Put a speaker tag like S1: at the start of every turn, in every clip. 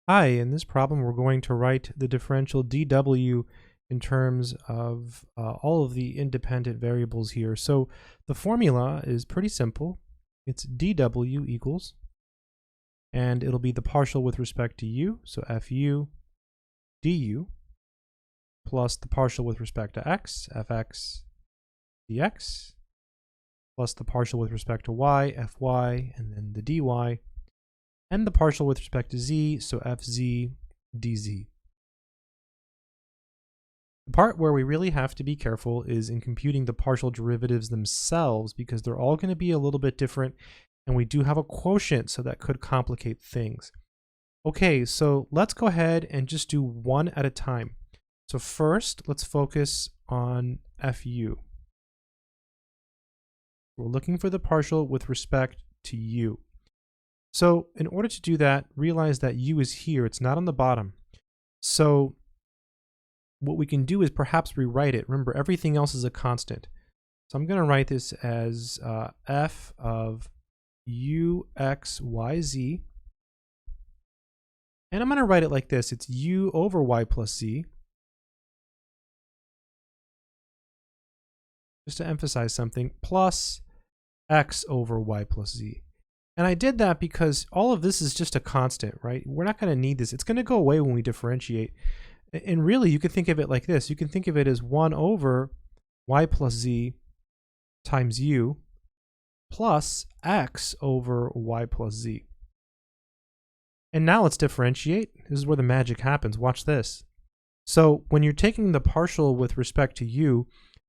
S1: Hi, in this problem we're going to write the differential dw in terms of all of the independent variables here. So the formula is pretty simple. It's dw equals, and it'll be the partial with respect to u, so fu du, plus the partial with respect to x, fx dx, plus the partial with respect to y, fy, and then the dy, and the partial with respect to z, so fz dz. The part where we really have to be careful is in computing the partial derivatives themselves, because they're all going to be a little bit different, and we do have a quotient, so that could complicate things. Okay, so let's go ahead and just do one at a time. So first, let's focus on fu. We're looking for the partial with respect to u. So in order to do that, realize that u is here, it's not on the bottom. So what we can do is perhaps rewrite it. Remember, everything else is a constant. So I'm going to write this as f of u, x, y, z. And I'm going to write it like this. It's u over y plus z. Just to emphasize something, plus x over y plus z. And I did that because all of this is just a constant, right? We're not going to need this. It's going to go away when we differentiate. And really, you can think of it like this. You can think of it as 1 over y plus z times u plus x over y plus z. And now let's differentiate. This is where the magic happens. Watch this. So when you're taking the partial with respect to u,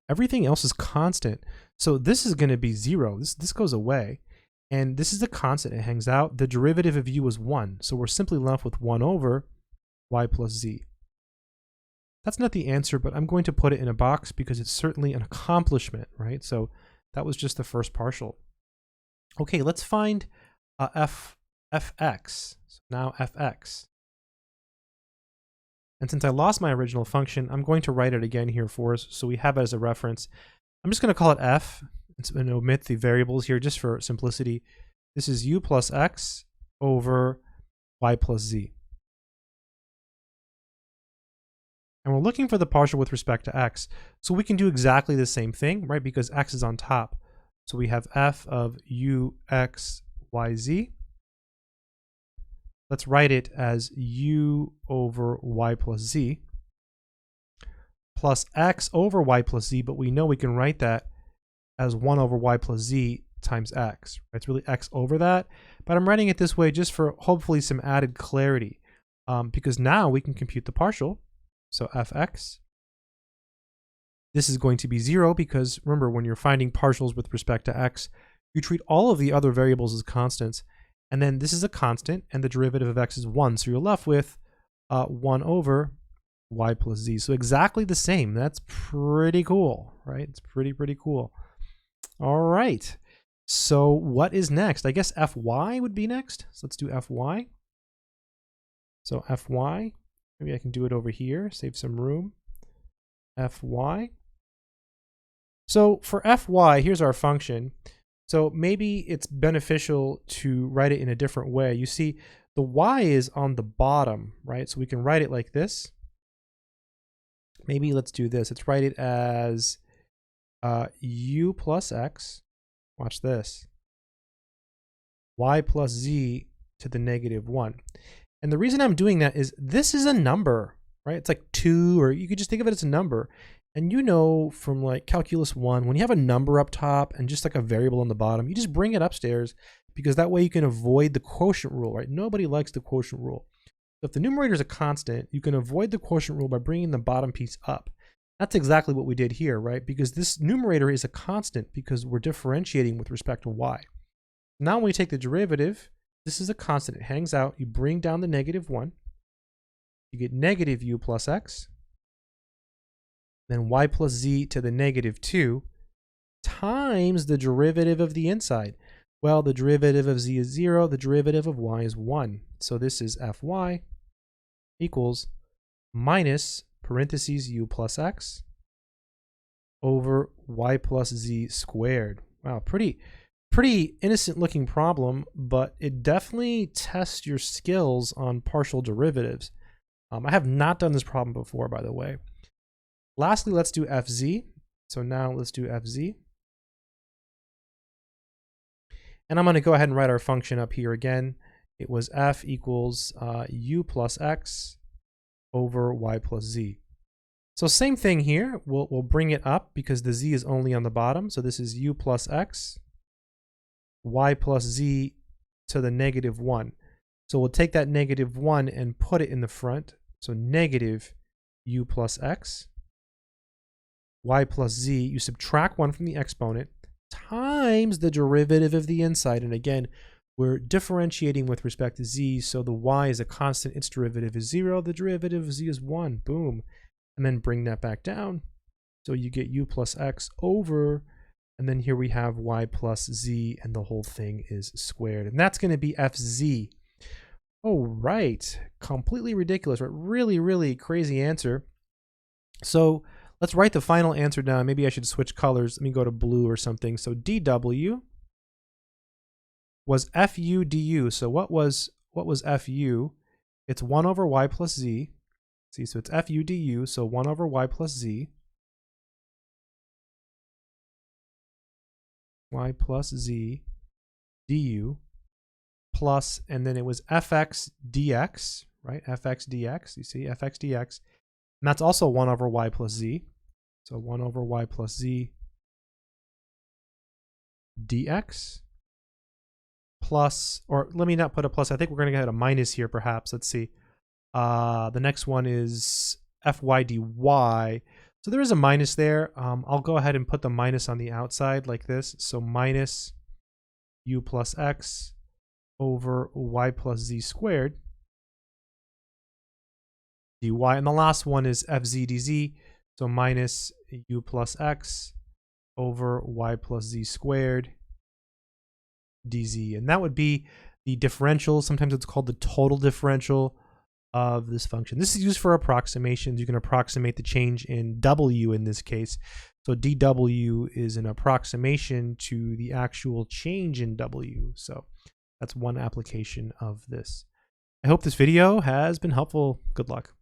S1: everything else is constant. So this is going to be 0. This goes away. And this is a constant. It hangs out. The derivative of u is 1. So we're simply left with 1 over y plus z. That's not the answer, but I'm going to put it in a box because it's certainly an accomplishment, right? So that was just the first partial. Okay, let's find fx. So now fx. And since I lost my original function, I'm going to write it again here for us so we have it as a reference. I'm just going to call it f and omit the variables here just for simplicity. This is u plus x over y plus z. And we're looking for the partial with respect to x. So we can do exactly the same thing, right? Because x is on top. So we have f of u, x, y, z. Let's write it as u over y plus z plus x over y plus z, but we know we can write that as 1 over y plus z times x. It's really x over that, but I'm writing it this way just for hopefully some added clarity, because now we can compute the partial. So fx, this is going to be 0 because remember, when you're finding partials with respect to x, you treat all of the other variables as constants, and then this is a constant, and the derivative of x is 1, so you're left with 1 over y plus z. So exactly the same. That's pretty cool, right? It's pretty cool. All right, so what is next? I guess fy would be next. So let's do fy. So fy, maybe I can do it over here, save some room. Fy. So for fy, here's our function. So maybe it's beneficial to write it in a different way. You see, the y is on the bottom, right? So we can write it like this. Maybe let's do this. Let's write it as u plus x. Watch this. Y plus z to the negative 1. And the reason I'm doing that is this is a number, right? It's like 2, or you could just think of it as a number. And you know from like calculus 1, when you have a number up top and just like a variable on the bottom, you just bring it upstairs because that way you can avoid the quotient rule, right? Nobody likes the quotient rule. So if the numerator is a constant, you can avoid the quotient rule by bringing the bottom piece up. That's exactly what we did here, right? Because this numerator is a constant because we're differentiating with respect to y. Now when we take the derivative, this is a constant. It hangs out. You bring down the negative 1. You get negative u plus x. Then y plus z to the negative 2 times the derivative of the inside. Well, the derivative of z is 0. The derivative of y is 1. So this is fy equals minus parentheses u plus x over y plus z squared. Wow, pretty Pretty innocent looking problem, but it definitely tests your skills on partial derivatives. I have not done this problem before, by the way. Lastly, let's do FZ. So now let's do FZ. And I'm going to go ahead and write our function up here again. It was f equals u plus x over y plus z. So same thing here. We'll bring it up because the z is only on the bottom. So this is u plus x, y plus z to the negative 1. So we'll take that negative 1 and put it in the front. So negative u plus x, y plus z, you subtract 1 from the exponent, times the derivative of the inside. And again, we're differentiating with respect to z, so the y is a constant, its derivative is 0, the derivative of z is 1, boom. And then bring that back down. So you get u plus x over, and then here we have y plus z, and the whole thing is squared. And that's going to be fz. Oh, right. Completely ridiculous, but really, really crazy answer. So let's write the final answer down. Maybe I should switch colors. Let me go to blue or something. So dw was fu du. So what was fu? It's 1 over y plus z. See, so it's fu du, so 1 over y plus z. Y plus z du plus, and then it was fx dx, right? Fx dx, you see, fx dx. And that's also 1 over y plus z. So 1 over y plus z dx plus, or let me not put a plus. I think we're going to get a minus here perhaps. Let's see. The next one is fy dy. So there is a minus there. I'll go ahead and put the minus on the outside like this. So minus u plus x over y plus z squared dy. And the last one is fz dz. So minus u plus x over y plus z squared dz. And that would be the differential. Sometimes it's called the total differential of this function. This is used for approximations. You can approximate the change in w in this case. So dw is an approximation to the actual change in w. So that's one application of this. I hope this video has been helpful. Good luck.